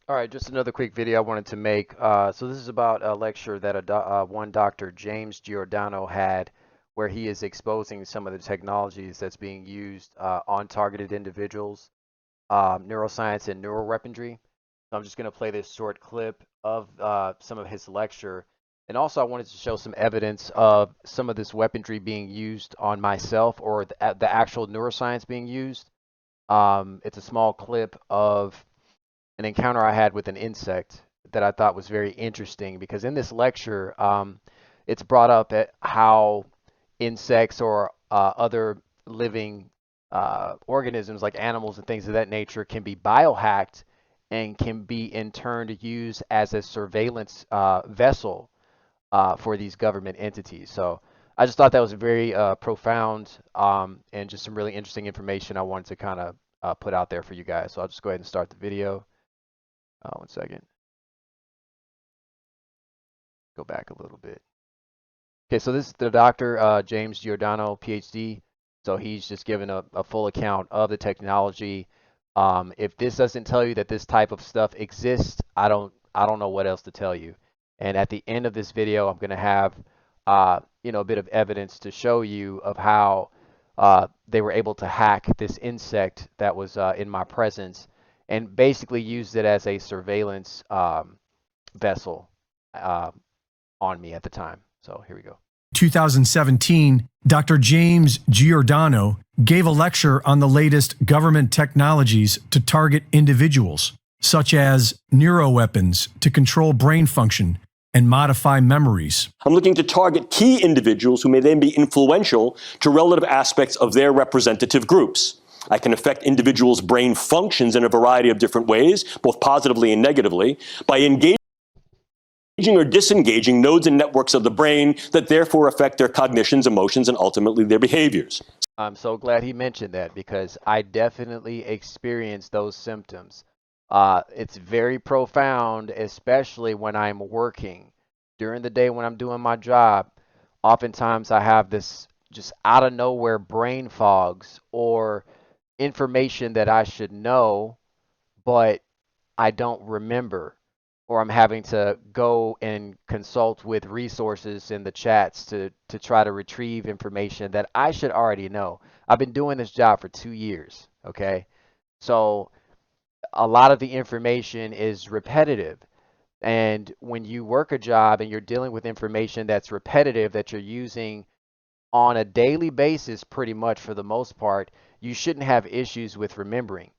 All right, just another quick video I wanted to make. So this is about a lecture that one Dr. James Giordano had, where he is exposing some of the technologies that's being used on targeted individuals, neuroscience and neuroweaponry. So I'm just going to play this short clip of some of his lecture. And also I wanted to show some evidence of some of this weaponry being used on myself, or the actual neuroscience being used. It's a small clip of an encounter I had with an insect that I thought was very interesting, because in this lecture, it's brought up at how insects or other living organisms like animals and things of that nature can be biohacked and can be in turn used as a surveillance vessel for these government entities. So I just thought that was very profound, and just some really interesting information I wanted to kind of put out there for you guys. So I'll just go ahead and start the video. One second. Go back a little bit. Okay, so this is the Dr. James Giordano, PhD. So he's just given a full account of the technology. If this doesn't tell you that this type of stuff exists, I don't know what else to tell you. And at the end of this video, I'm going to have a bit of evidence to show you of how they were able to hack this insect that was in my presence, and basically used it as a surveillance vessel on me at the time. So here we go. 2017, Dr. James Giordano gave a lecture on the latest government technologies to target individuals, such as neuroweapons to control brain function and modify memories. I'm looking to target key individuals who may then be influential to relative aspects of their representative groups. I can affect individuals' brain functions in a variety of different ways, both positively and negatively, by engaging or disengaging nodes and networks of the brain that therefore affect their cognitions, emotions, and ultimately their behaviors. I'm so glad he mentioned that, because I definitely experienced those symptoms. It's very profound, especially when I'm working. During the day when I'm doing my job, oftentimes I have this just out of nowhere brain fogs, or information that I should know, but I don't remember, or I'm having to go and consult with resources in the chats to try to retrieve information that I should already know. I've been doing this job for 2 years, okay? So a lot of the information is repetitive. And when you work a job and you're dealing with information that's repetitive, that you're using on a daily basis, pretty much for the most part, you shouldn't have issues with remembering.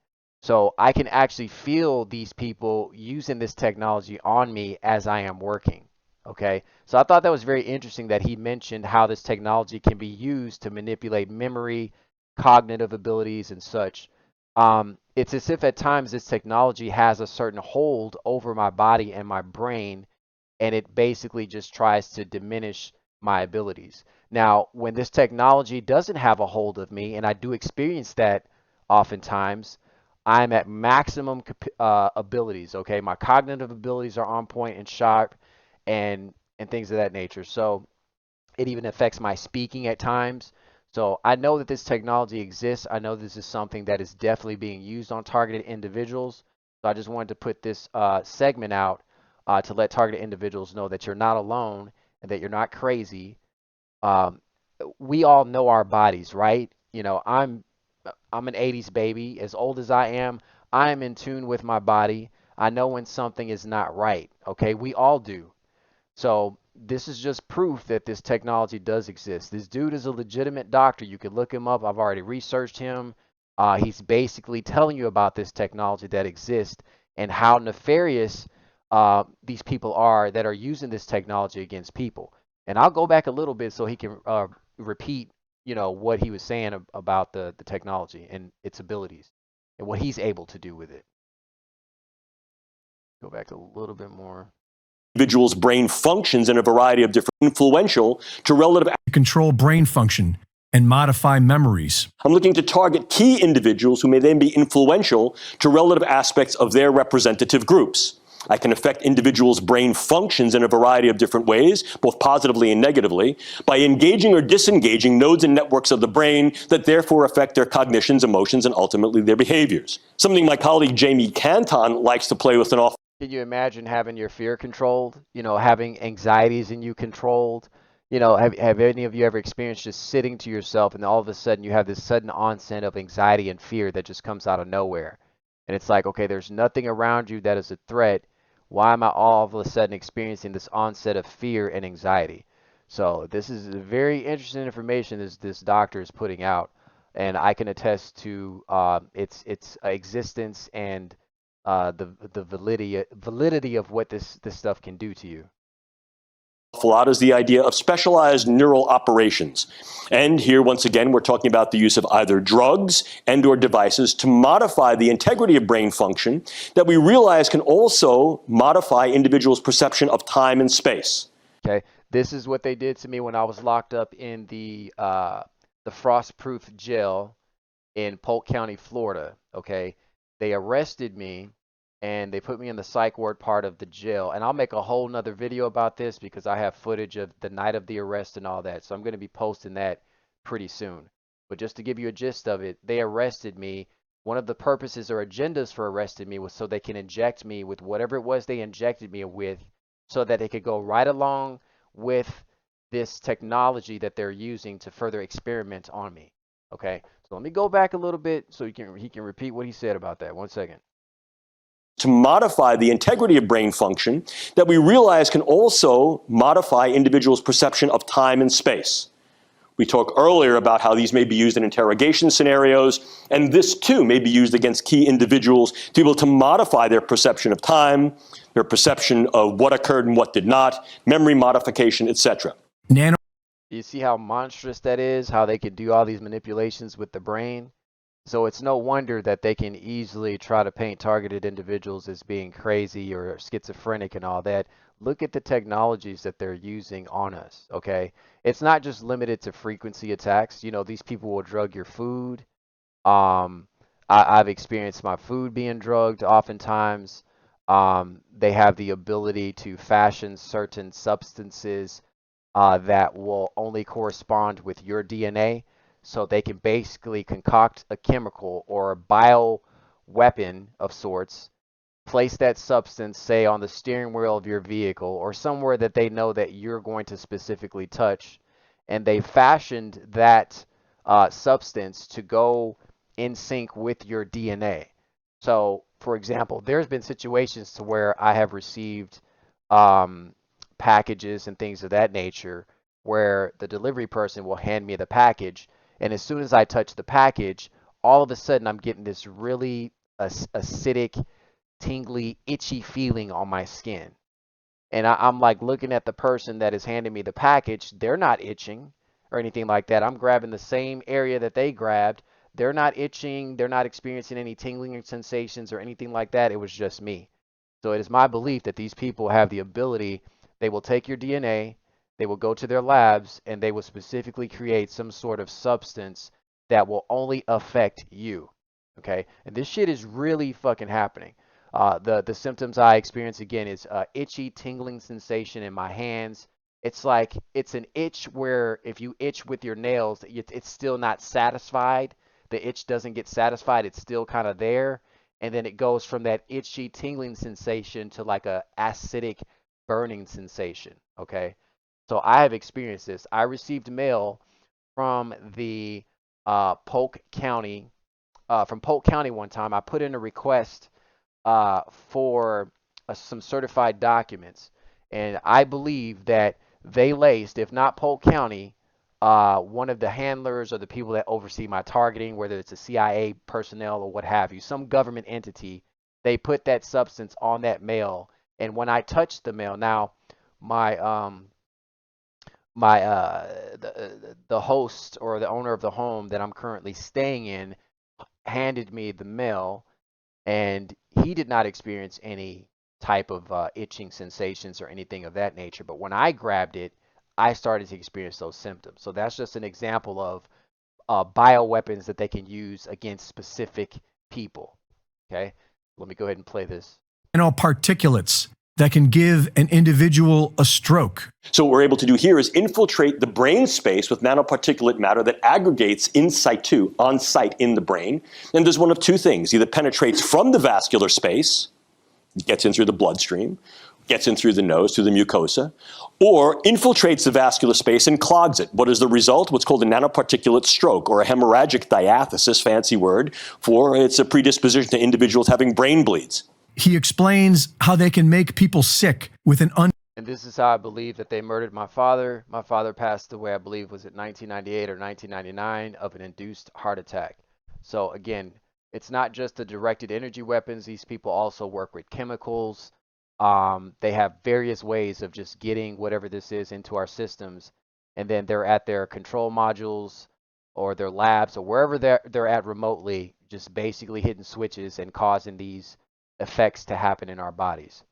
So I can actually feel these people using this technology on me as I am working. Okay, so I thought that was very interesting that he mentioned how this technology can be used to manipulate memory, cognitive abilities, and such. It's as if at times this technology has a certain hold over my body and my brain, and it basically just tries to diminish my abilities. Now, when this technology doesn't have a hold of me, and I do experience that oftentimes, I'm at maximum abilities. Okay, my cognitive abilities are on point and sharp, and things of that nature. So it even affects my speaking at times. So I know that this technology exists. I know this is something that is definitely being used on targeted individuals. So I just wanted to put this segment out to let targeted individuals know that you're not alone and that you're not crazy. We all know our bodies, right? I'm an 80s baby. As old as I am in tune with my body. I know when something is not right. Okay, we all do. So this is just proof that this technology does exist. This dude is a legitimate doctor. You can look him up. I've already researched him. He's basically telling you about this technology that exists and how nefarious these people are that are using this technology against people. And I'll go back a little bit so he can repeat, what he was saying about the technology and its abilities and what he's able to do with it. Go back a little bit more. Individuals' brain functions in a variety of different influential to relative. Control brain function and modify memories. I'm looking to target key individuals who may then be influential to relative aspects of their representative groups. I can affect individuals' brain functions in a variety of different ways, both positively and negatively, by engaging or disengaging nodes and networks of the brain that therefore affect their cognitions, emotions, and ultimately their behaviors. Something my colleague Jamie Canton likes to play with an awful Can you imagine having your fear controlled? Having anxieties in you controlled? Have any of you ever experienced just sitting to yourself and all of a sudden you have this sudden onset of anxiety and fear that just comes out of nowhere? And it's like, okay, there's nothing around you that is a threat. Why am I all of a sudden experiencing this onset of fear and anxiety? So this is very interesting information this doctor is putting out, and I can attest to its existence and the validity of what this stuff can do to you. A lot is the idea of specialized neural operations. And here, once again, we're talking about the use of either drugs and or devices to modify the integrity of brain function that we realize can also modify individuals' perception of time and space. Okay, this is what they did to me when I was locked up in the frost-proof jail in Polk County, Florida. Okay, they arrested me and they put me in the psych ward part of the jail. And I'll make a whole nother video about this because I have footage of the night of the arrest and all that. So I'm going to be posting that pretty soon. But just to give you a gist of it, they arrested me. One of the purposes or agendas for arresting me was so they can inject me with whatever it was they injected me with so that they could go right along with this technology that they're using to further experiment on me. Okay, so let me go back a little bit so he can repeat what he said about that. 1 second. To modify the integrity of brain function that we realize can also modify individuals' perception of time and space. We talked earlier about how these may be used in interrogation scenarios, and this too may be used against key individuals to be able to modify their perception of time, their perception of what occurred and what did not, memory modification, etc. You see how monstrous that is, how they can do all these manipulations with the brain? So it's no wonder that they can easily try to paint targeted individuals as being crazy or schizophrenic and all that. Look at the technologies that they're using on us, okay? It's not just limited to frequency attacks. These people will drug your food. I've experienced my food being drugged oftentimes. They have the ability to fashion certain substances that will only correspond with your DNA. So they can basically concoct a chemical or a bioweapon of sorts, place that substance, say, on the steering wheel of your vehicle or somewhere that they know that you're going to specifically touch. And they fashioned that substance to go in sync with your DNA. So, for example, there's been situations to where I have received packages and things of that nature where the delivery person will hand me the package, and as soon as I touch the package, all of a sudden I'm getting this really acidic, tingly, itchy feeling on my skin. And I'm like looking at the person that is handing me the package. They're not itching or anything like that. I'm grabbing the same area that they grabbed. They're not itching. They're not experiencing any tingling sensations or anything like that. It was just me. So it is my belief that these people have the ability. They will take your DNA, they will go to their labs, and they will specifically create some sort of substance that will only affect you. Okay? And this shit is really fucking happening. The symptoms I experience again is itchy, tingling sensation in my hands. It's like it's an itch where if you itch with your nails, it's still not satisfied. The itch doesn't get satisfied. It's still kind of there. And then it goes from that itchy, tingling sensation to like a acidic, burning sensation. Okay. So I have experienced this. I received mail from the Polk County, from Polk County one time. I put in a request for some certified documents, and I believe that they laced, if not Polk County, one of the handlers or the people that oversee my targeting, whether it's a CIA personnel or what have you, some government entity, they put that substance on that mail. And when I touched the mail, now my the host or the owner of the home that I'm currently staying in handed me the mail, and he did not experience any type of itching sensations or anything of that nature. But when I grabbed it, I started to experience those symptoms. So that's just an example of bioweapons that they can use against specific people. Okay, let me go ahead and play this. Particulates that can give an individual a stroke. So what we're able to do here is infiltrate the brain space with nanoparticulate matter that aggregates in situ, on site in the brain, and does one of two things. Either penetrates from the vascular space, gets in through the bloodstream, gets in through the nose, through the mucosa, or infiltrates the vascular space and clogs it. What is the result? What's called a nanoparticulate stroke, or a hemorrhagic diathesis, fancy word, for it's a predisposition to individuals having brain bleeds. He explains how they can make people sick with an And this is how I believe that they murdered my father. My father passed away, I believe, was it 1998 or 1999, of an induced heart attack. So again, it's not just the directed energy weapons. These people also work with chemicals. They have various ways of just getting whatever this is into our systems, and then they're at their control modules or their labs or wherever they're at remotely, just basically hitting switches and causing these effects to happen in our bodies.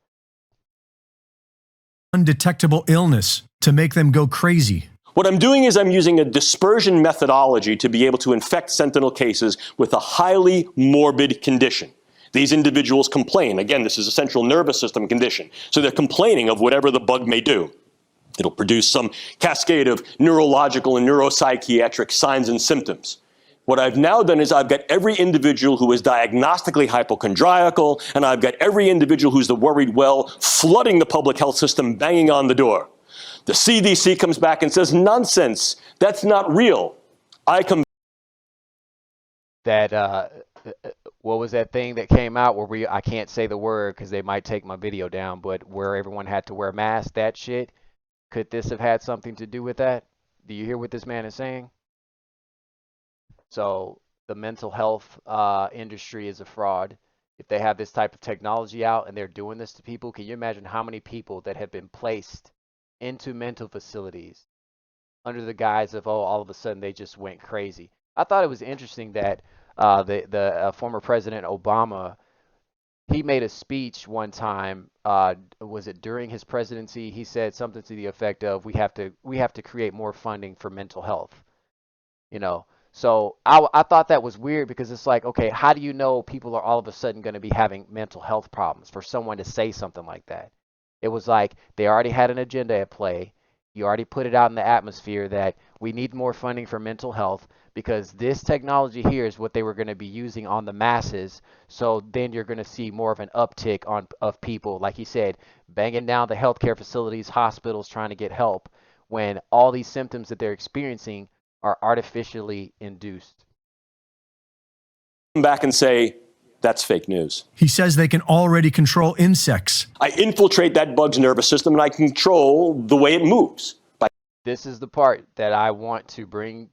undetectable illness to make them go crazy. What I'm doing is I'm using a dispersion methodology to be able to infect sentinel cases with a highly morbid condition. These individuals complain. Again, this is a central nervous system condition. So they're complaining of whatever the bug may do. It'll produce some cascade of neurological and neuropsychiatric signs and symptoms. What I've now done is I've got every individual who is diagnostically hypochondriacal, and I've got every individual who's the worried well flooding the public health system, banging on the door. The CDC comes back and says, nonsense, that's not real. I come That what was that thing that came out where I can't say the word because they might take my video down, but where everyone had to wear masks, that shit? Could this have had something to do with that? Do you hear what this man is saying? So the mental health industry is a fraud. If they have this type of technology out and they're doing this to people, can you imagine how many people that have been placed into mental facilities under the guise of, oh, all of a sudden they just went crazy? I thought it was interesting that the former President Obama, he made a speech one time. Was it during his presidency? He said something to the effect of, we have to create more funding for mental health. You know, so I thought that was weird because it's like, okay, how do you know people are all of a sudden going to be having mental health problems for someone to say something like that? It was like they already had an agenda at play. You already put it out in the atmosphere that we need more funding for mental health because this technology here is what they were going to be using on the masses. So then you're going to see more of an uptick of people, like he said, banging down the healthcare facilities, hospitals, trying to get help when all these symptoms that they're experiencing are artificially induced. back and say, that's fake news. He says they can already control insects. I infiltrate that bug's nervous system and I control the way it moves. This is the part that I want to bring,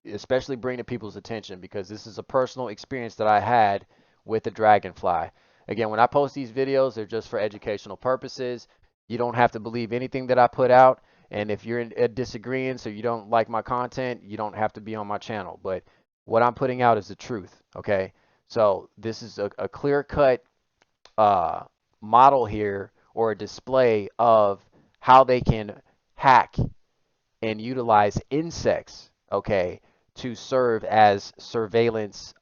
especially bring to people's attention, because this is a personal experience that I had with the Dragonfly. Again, when I post these videos, they're just for educational purposes. You don't have to believe anything that I put out. And if you're in disagreeing, so you don't like my content, you don't have to be on my channel. But what I'm putting out is the truth, okay? So this is a clear-cut model here, or a display of how they can hack and utilize insects, okay, to serve as surveillance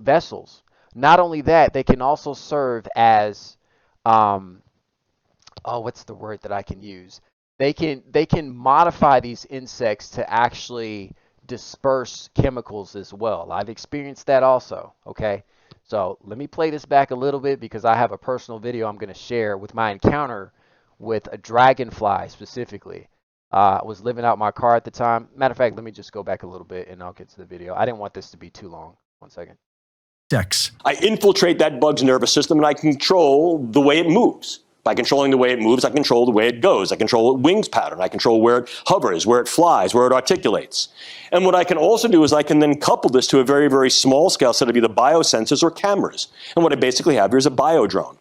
vessels. Not only that, they can also serve as what's the word that I can use? They can modify these insects to actually disperse chemicals as well. I've experienced that also, okay? So let me play this back a little bit because I have a personal video I'm going to share with my encounter with a dragonfly specifically. I was living out my car at the time. Matter of fact, let me just go back a little bit and I'll get to the video. I didn't want this to be too long. 1 second. I infiltrate that bug's nervous system and I control the way it moves. By controlling the way it moves, I control the way it goes. I control its wings pattern. I control where it hovers, where it flies, where it articulates. And what I can also do is I can then couple this to a very, very small scale set of either biosensors or cameras. And what I basically have here is a biodrone.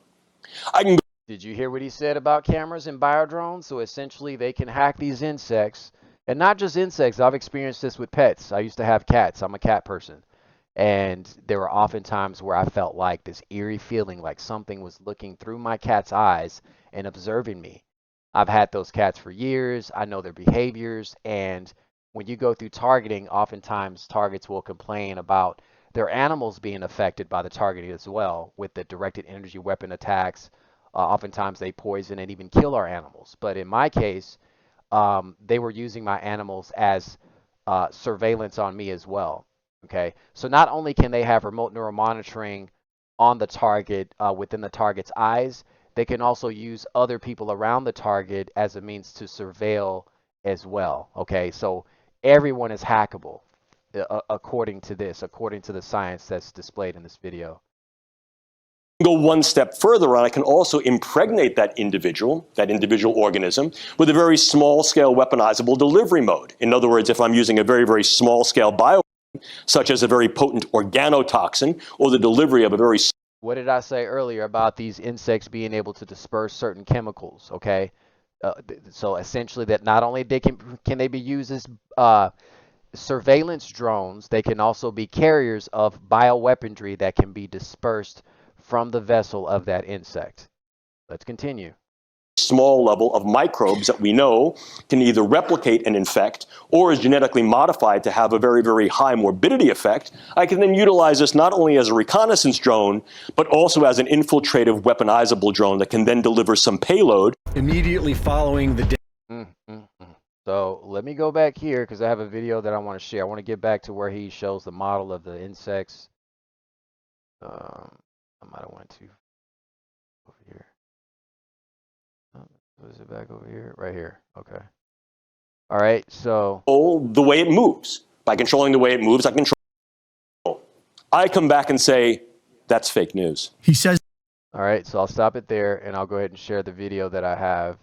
Did you hear what he said about cameras and biodrones? So essentially they can hack these insects, and not just insects. I've experienced this with pets. I used to have cats. I'm a cat person. And there were often times where I felt like this eerie feeling like something was looking through my cat's eyes and observing me. I've had those cats for years. I know their behaviors. And when you go through targeting, oftentimes targets will complain about their animals being affected by the targeting as well with the directed energy weapon attacks. Oftentimes they poison and even kill our animals. But in my case, they were using my animals as surveillance on me as well. Okay, so not only can they have remote neural monitoring on the target within the target's eyes. They can also use other people around the target as a means to surveil as well. Okay, so everyone is hackable according to this, according to the science that's displayed in this video. Go one step further on, I can also impregnate that individual organism, with a very small scale weaponizable delivery mode. In other words, if I'm using a very, very small scale bioweapon, such as a very potent organotoxin, or the delivery of a very... What did I say earlier about these insects being able to disperse certain chemicals? Okay, so essentially that not only can they be used as surveillance drones, they can also be carriers of bioweaponry that can be dispersed from the vessel of that insect. Let's continue. Small level of microbes that we know can either replicate and infect or is genetically modified to have a very, very high morbidity effect. I can then utilize this not only as a reconnaissance drone, but also as an infiltrative weaponizable drone that can then deliver some payload. Immediately following the So let me go back here because I have a video that I want to share. I want to get back to where he shows the model of the insects. I might have went to over here. Was it back over here? Right here. Okay. All right. So The way it moves. By controlling the way it moves, I control. I come back and say, that's fake news. He says. All right. So I'll stop it there and I'll go ahead and share the video that I have.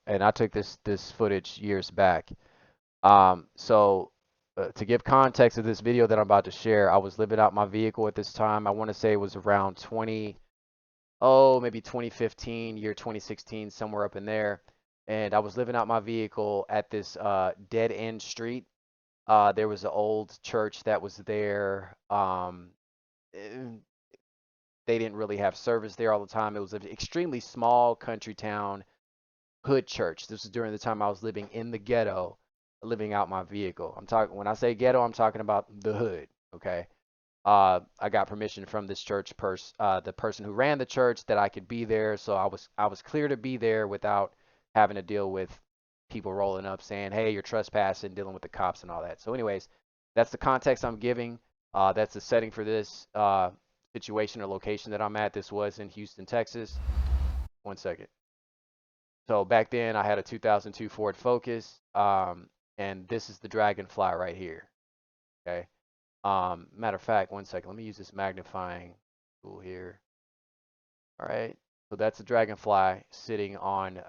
And I took this footage years back. To give context of this video that I'm about to share, I was living out my vehicle at this time. I want to say it was around maybe 2015, year 2016, somewhere up in there. And I was living out my vehicle at this dead end street. There was an old church that was there. They didn't really have service there all the time. It was an extremely small country town hood church. This was during the time I was living in the ghetto, living out my vehicle. When I say ghetto, I'm talking about the hood. Okay. I got permission from this church the person who ran the church, that I could be there. So I was clear to be there without having to deal with people rolling up saying, "Hey, you're trespassing," dealing with the cops and all that. So, anyways, that's the context I'm giving. That's the setting for this situation or location that I'm at. This was in Houston, Texas. One second. So back then I had a 2002 Ford Focus, and this is the DragonflEYE right here. Okay. Matter of fact, one second. Let me use this magnifying tool here. All right. So that's the DragonflEYE sitting on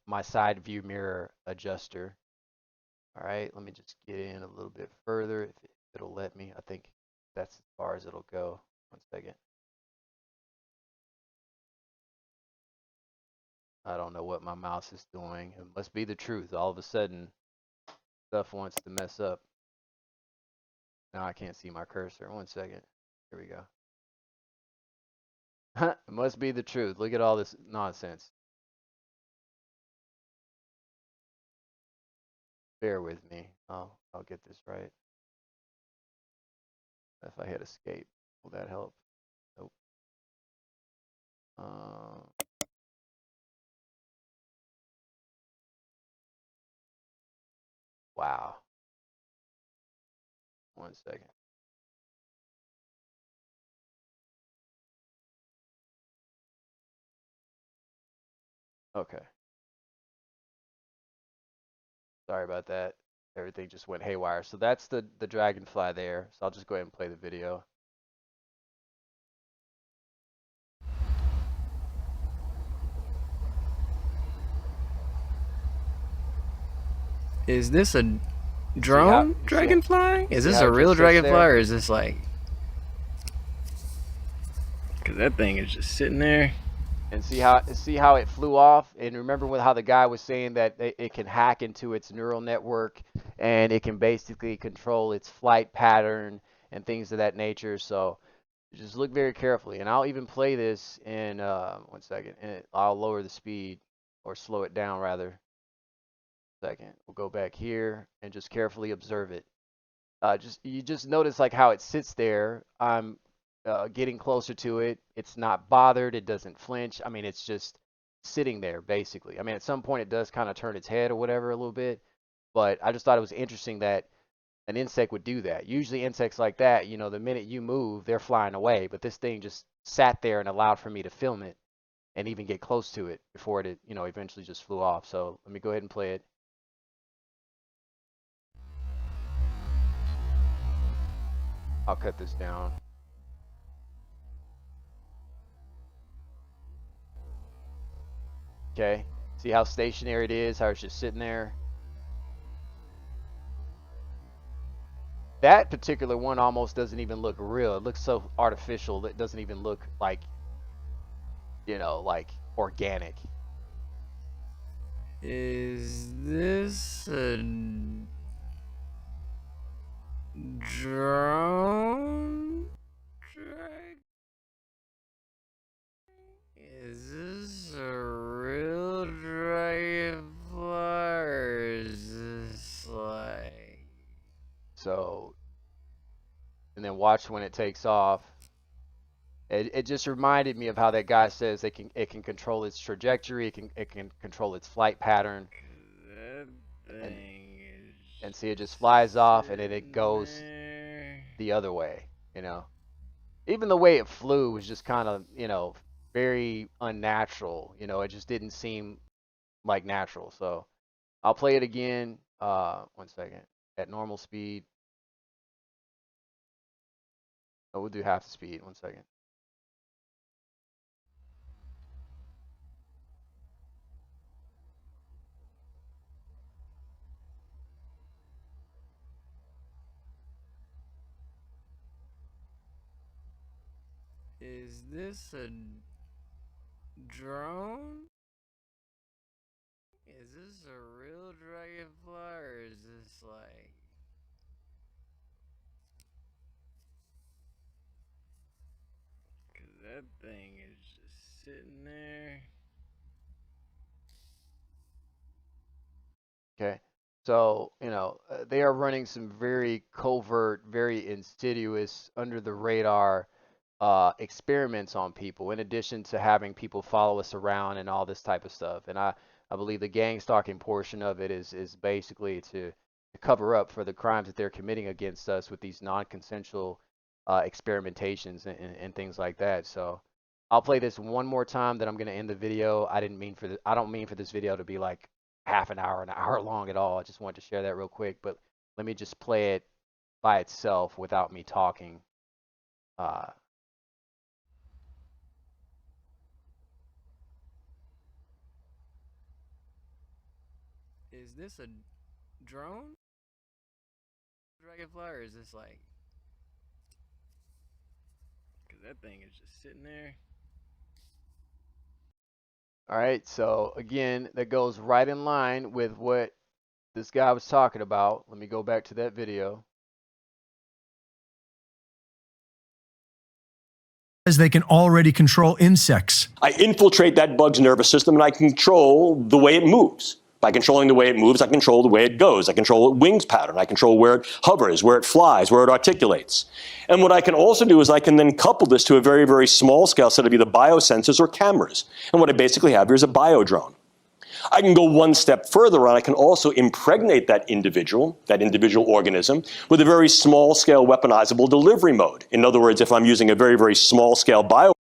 my side view mirror adjuster. All right. Let me just get in a little bit further if it'll let me. I think that's as far as it'll go. One second. I don't know what my mouse is doing. It must be the truth. All of a sudden, stuff wants to mess up. Now I can't see my cursor. One second. Here we go. It must be the truth. Look at all this nonsense. Bear with me. I'll get this right. If I hit escape, will that help? Nope. Wow. One second. Okay. Sorry about that. Everything just went haywire. So that's the DragonflEYE there. So I'll just go ahead and play the video. Is this a drone dragonfly? Is this a real dragonfly, or is this like... Because that thing is just sitting there. And see how it flew off. And remember how the guy was saying that it can hack into its neural network, and it can basically control its flight pattern and things of that nature. So just look very carefully. And I'll even play this in one second, and I'll lower the speed, or slow it down rather. Second, we'll go back here and just carefully observe it. You just notice like how it sits there. I'm getting closer to it. It's not bothered. It doesn't flinch. I mean, it's just sitting there basically. I mean, at some point it does kind of turn its head or whatever a little bit, but I just thought it was interesting that an insect would do that. Usually insects like that, you know, the minute you move, they're flying away. But this thing just sat there and allowed for me to film it and even get close to it before it, you know, eventually just flew off. So let me go ahead and play it. I'll cut this down. Okay. See how stationary it is, how it's just sitting there. That particular one almost doesn't even look real. It looks so artificial that it doesn't even look like, you know, like organic. Is this a drone? Is this a real dragonfly, or is this like... So, and then watch when it takes off. It just reminded me of how that guy says it can control its trajectory, it can control its flight pattern, and see it just flies off and then it goes the other way, you know. Even the way it flew was just kind of, you know, very unnatural, you know. It just didn't seem like natural. So I'll play it again. 1 second. At normal speed. Oh, we'll do half the speed. 1 second. Is this a drone? Is this a real dragonfly, or is this like... Cause that thing is just sitting there. Okay. So, you know, they are running some very covert, very insidious, under the radar experiments on people, in addition to having people follow us around and all this type of stuff. And I believe the gang stalking portion of it is basically to cover up for the crimes that they're committing against us with these non-consensual experimentations and things like that. So I'll play this one more time, then I'm going to end the video. I don't mean for this video to be like half an hour long at all. I just wanted to share that real quick, but let me just play it by itself without me talking. Uh, Is this a drone? Dragonfly, or is this like... Cause that thing is just sitting there. all right, so again, that goes right in line with what this guy was talking about. Let me go back to that video. As they can already control insects. I infiltrate that bug's nervous system and I control the way it moves. By controlling the way it moves, I control the way it goes. I control its wings pattern. I control where it hovers, where it flies, where it articulates. And what I can also do is I can then couple this to a very, very small scale set of either biosensors or cameras. And what I basically have here is a biodrone. I can go one step further and I can also impregnate that individual organism with a very small scale weaponizable delivery mode. In other words, if I'm using a very, very small scale bioweapon,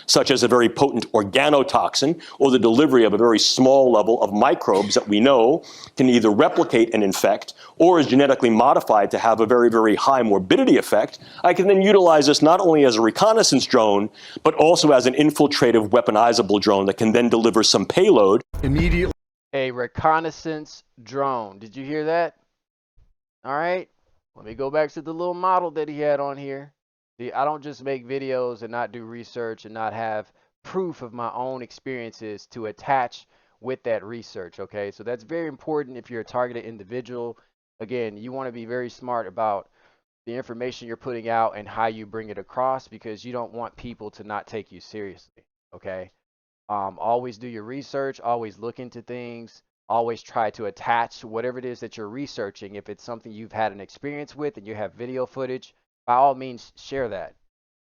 such as a very potent organotoxin or the delivery of a very small level of microbes that we know can either replicate and infect or is genetically modified to have a very, very high morbidity effect, I can then utilize this not only as a reconnaissance drone, but also as an infiltrative weaponizable drone that can then deliver some payload Immediately. A reconnaissance drone. Did you hear that? All right. Let me go back to the little model that he had on here. See, I don't just make videos and not do research and not have proof of my own experiences to attach with that research, okay? So that's very important if you're a targeted individual. Again, you want to be very smart about the information you're putting out and how you bring it across, because you don't want people to not take you seriously, okay? Always do your research, always look into things, always try to attach whatever it is that you're researching. If it's something you've had an experience with and you have video footage, by all means share that,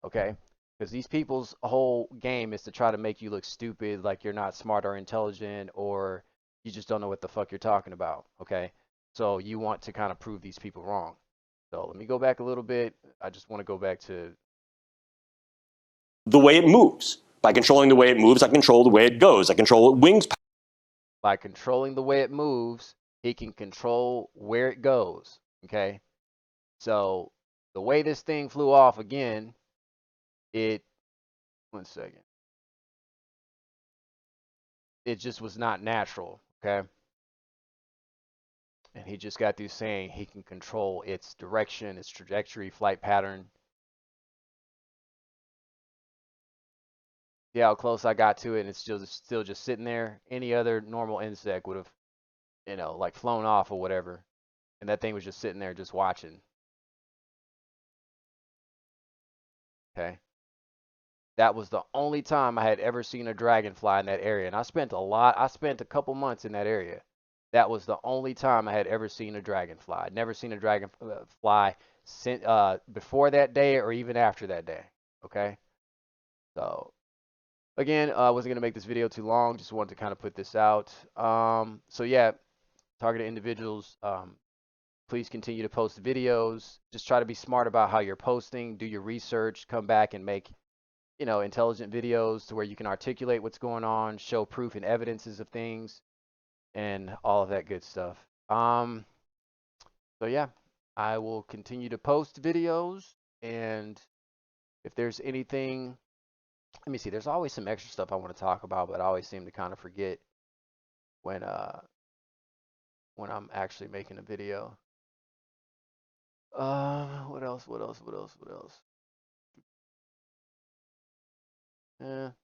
okay? Because these people's whole game is to try to make you look stupid, like you're not smart or intelligent, or you just don't know what the fuck you're talking about, okay? So you want to kind of prove these people wrong. So let me go back a little bit. I just want to go back to the way it moves. By controlling the way it moves, I control the way it goes. I control it wings. by controlling the way it moves, he can control where it goes. Okay. So the way this thing flew off again, it, one second, it just was not natural. Okay. And he just got through saying he can control its direction, its trajectory, flight pattern. See how close I got to it, and it's still just sitting there. Any other normal insect would have, like flown off or whatever, and that thing was just sitting there, just watching. Okay, that was the only time I had ever seen a dragonfly in that area, and I spent a couple months in that area. That was the only time I had ever seen a dragonfly. I'd never seen a dragonfly since before that day or even after that day. Okay, so again, I wasn't gonna make this video too long. Just wanted to kind of put this out. So yeah, targeted individuals. Please continue to post videos. Just try to be smart about how you're posting. Do your research. Come back and make intelligent videos to where you can articulate what's going on, show proof and evidences of things, and all of that good stuff. So yeah, I will continue to post videos, and if there's anything, let me see. There's always some extra stuff I want to talk about, but I always seem to kind of forget when uh when I'm actually making a video. What else? What else? What else? What else?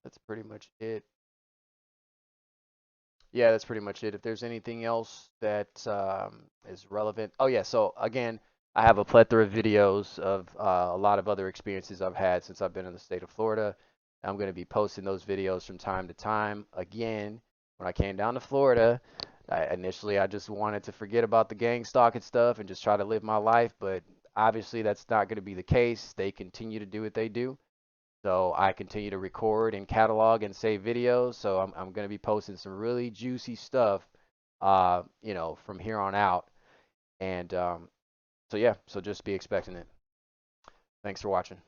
That's pretty much it. Yeah, that's pretty much it. If there's anything else that is relevant. Oh, yeah. So, again, I have a plethora of videos of a lot of other experiences I've had since I've been in the state of Florida. I'm going to be posting those videos from time to time. Again, when I came down to Florida, initially I just wanted to forget about the gang stalking stuff and just try to live my life. But obviously, that's not going to be the case. They continue to do what they do. So I continue to record and catalog and save videos. So I'm going to be posting some really juicy stuff, from here on out. And so yeah, so just be expecting it. Thanks for watching.